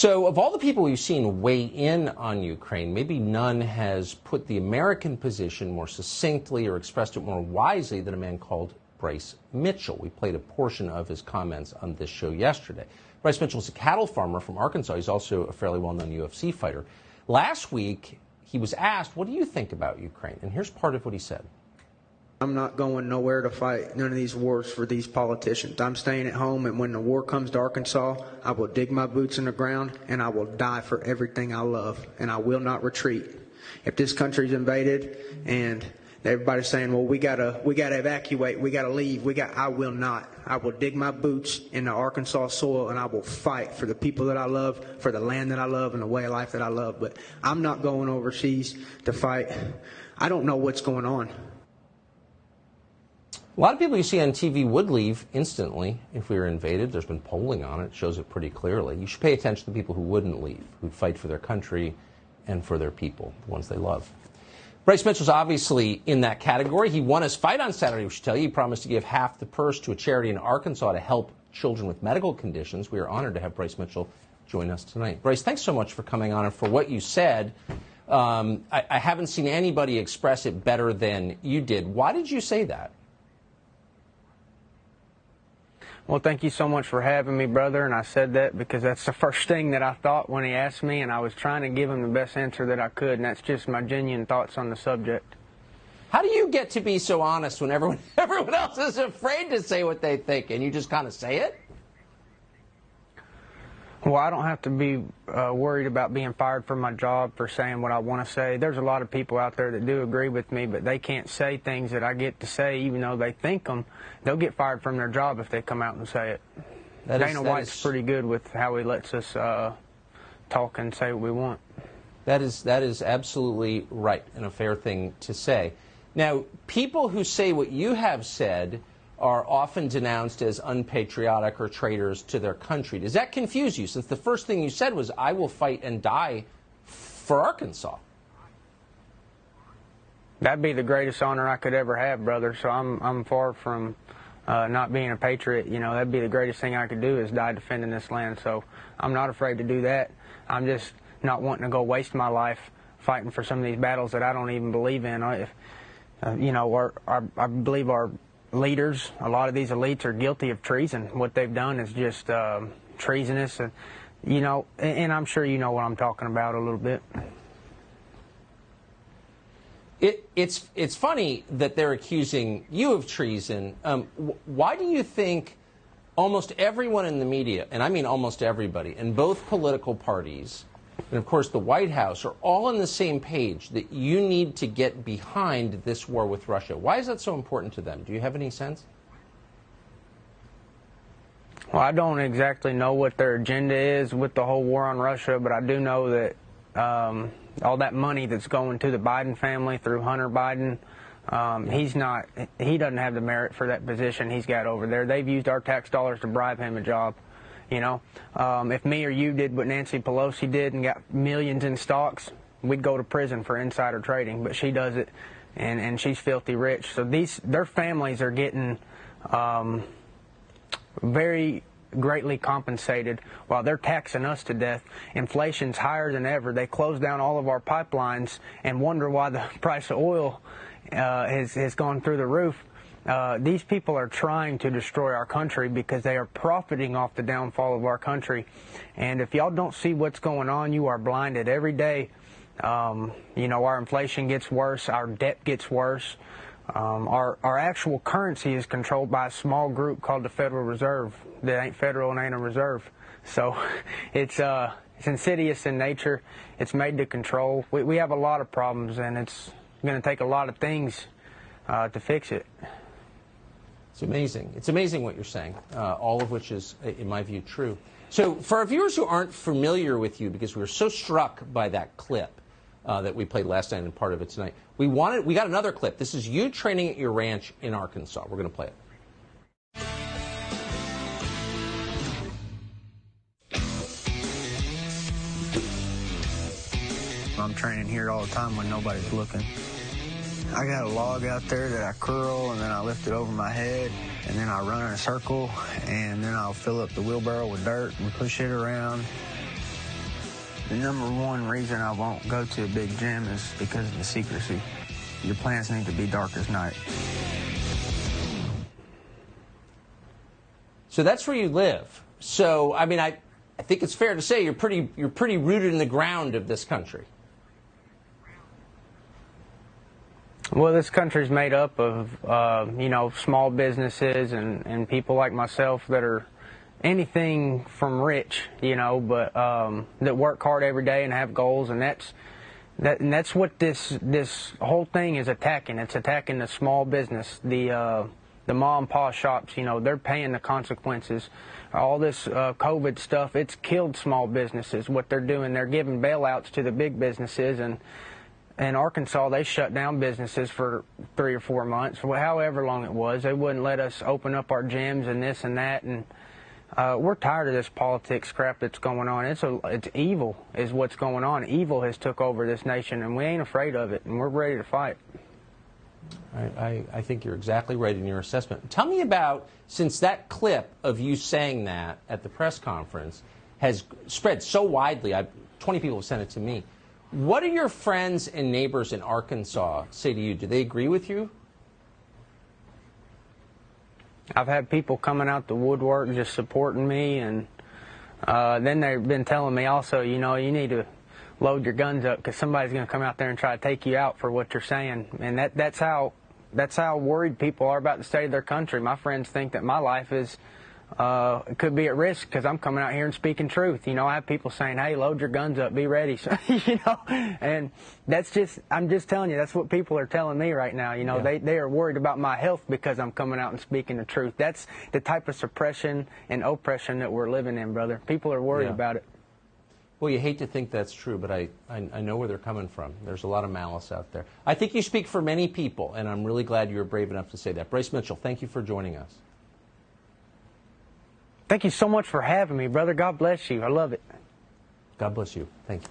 So of all the people we've seen weigh in on Ukraine, maybe none has put the American position more succinctly or expressed it more wisely than a man called Bryce Mitchell. We played a portion of his comments on this show yesterday. Bryce Mitchell is a cattle farmer from Arkansas. He's also a fairly well-known UFC fighter. Last week, he was asked, what do you think about Ukraine? And here's part of what he said. I'm not going nowhere to fight none of these wars for these politicians. I'm staying at home, and when the war comes to Arkansas, I will dig my boots in the ground, and I will die for everything I love, and I will not retreat. If this country's invaded and everybody's saying, well, we gotta evacuate, we gotta leave, I will not. I will dig my boots in the Arkansas soil, and I will fight for the people that I love, for the land that I love, and the way of life that I love. But I'm not going overseas to fight. I don't know what's going on. A lot of people you see on TV would leave instantly if we were invaded. There's been polling on it. It shows it pretty clearly. You should pay attention to the people who wouldn't leave, who'd fight for their country and for their people, the ones they love. Bryce Mitchell's obviously in that category. He won his fight on Saturday, we should tell you. He promised to give half the purse to a charity in Arkansas to help children with medical conditions. We are honored to have Bryce Mitchell join us tonight. Bryce, thanks so much for coming on and for what you said. I haven't seen anybody express it better than you did. Why did you say that? Well, thank you so much for having me, brother, and I said that because that's the first thing that I thought when he asked me, and I was trying to give him the best answer that I could, and that's just my genuine thoughts on the subject. How do you get to be so honest when everyone else is afraid to say what they think, and you just kind of say it? Well, I don't have to be worried about being fired from my job for saying what I want to say. There's a lot of people out there that do agree with me, but they can't say things that I get to say, even though they think them. They'll get fired from their job if they come out and say it. Dana White's pretty good with how he lets us talk and say what we want. That is absolutely right and a fair thing to say. Now, people who say what you have said are often denounced as unpatriotic or traitors to their country. Does that confuse you, since the first thing you said was, I will fight and die for Arkansas? That'd be the greatest honor I could ever have, brother, so I'm far from not being a patriot. You know, that'd be the greatest thing I could do is die defending this land, so I'm not afraid to do that. I'm just not wanting to go waste my life fighting for some of these battles that I don't even believe in. You know, I believe our leaders, a lot of these elites are guilty of treason. What they've done is just treasonous, and you know, and I'm sure you know what I'm talking about a little bit. It's funny that they're accusing you of treason. Why do you think almost everyone in the media, and I mean almost everybody, in both political parties, and of course the White House, are all on the same page that you need to get behind this war with Russia? Why is that so important to them? Do you have any sense? Well, I don't exactly know what their agenda is with the whole war on Russia, but I do know that all that money that's going to the Biden family through Hunter Biden, he doesn't have the merit for that position he's got over there. They've used our tax dollars to bribe him a job. You know, if me or you did what Nancy Pelosi did and got millions in stocks, we'd go to prison for insider trading. But she does it, and she's filthy rich. So their families are getting very greatly compensated while they're taxing us to death. Inflation's higher than ever. They closed down all of our pipelines and wonder why the price of oil has gone through the roof. These people are trying to destroy our country because they are profiting off the downfall of our country. And if y'all don't see what's going on, you are blinded every day. You know, our inflation gets worse, our debt gets worse. Our actual currency is controlled by a small group called the Federal Reserve that ain't federal and ain't a reserve. So it's insidious in nature. It's made to control. We have a lot of problems, and it's going to take a lot of things to fix it. It's amazing. It's amazing what you're saying, all of which is, in my view, true. So for our viewers who aren't familiar with you, because we were so struck by that clip that we played last night and part of it tonight, we got another clip. This is you training at your ranch in Arkansas. We're going to play it. I'm training here all the time when nobody's looking. I got a log out there that I curl, and then I lift it over my head, and then I run in a circle, and then I'll fill up the wheelbarrow with dirt and push it around. The number one reason I won't go to a big gym is because of the secrecy. Your plans need to be dark as night. So that's where you live. So, I mean, I think it's fair to say you're pretty rooted in the ground of this country. Well, this country's made up of, you know, small businesses and people like myself that are anything from rich, you know, but that work hard every day and have goals, and that's what this whole thing is attacking. It's attacking the small business, the mom and pop shops. You know, they're paying the consequences. All this COVID stuff, it's killed small businesses. What they're doing, they're giving bailouts to the big businesses, and in Arkansas, they shut down businesses for 3 or 4 months, however long it was. They wouldn't let us open up our gyms and this and that, and we're tired of this politics crap that's going on. It's evil is what's going on. Evil has took over this nation, and we ain't afraid of it, and we're ready to fight. I think you're exactly right in your assessment. Tell me about, since that clip of you saying that at the press conference has spread so widely, 20 people have sent it to me. What do your friends and neighbors in Arkansas say to you? Do they agree with you? I've had people coming out the woodwork just supporting me, and then they've been telling me also, you know, you need to load your guns up because somebody's going to come out there and try to take you out for what you're saying. And that's how worried people are about the state of their country. My friends think that my life is could be at risk because I'm coming out here and speaking truth. You know, I have people saying, hey, load your guns up, be ready. So, you know, and I'm just telling you, that's what people are telling me right now. You know, yeah. they are worried about my health because I'm coming out and speaking the truth. That's the type of suppression and oppression that we're living in, brother. People are worried about it. Well, you hate to think that's true, but I know where they're coming from. There's a lot of malice out there. I think you speak for many people, and I'm really glad you were brave enough to say that. Bryce Mitchell, thank you for joining us. Thank you so much for having me, brother. God bless you. I love it. God bless you. Thank you.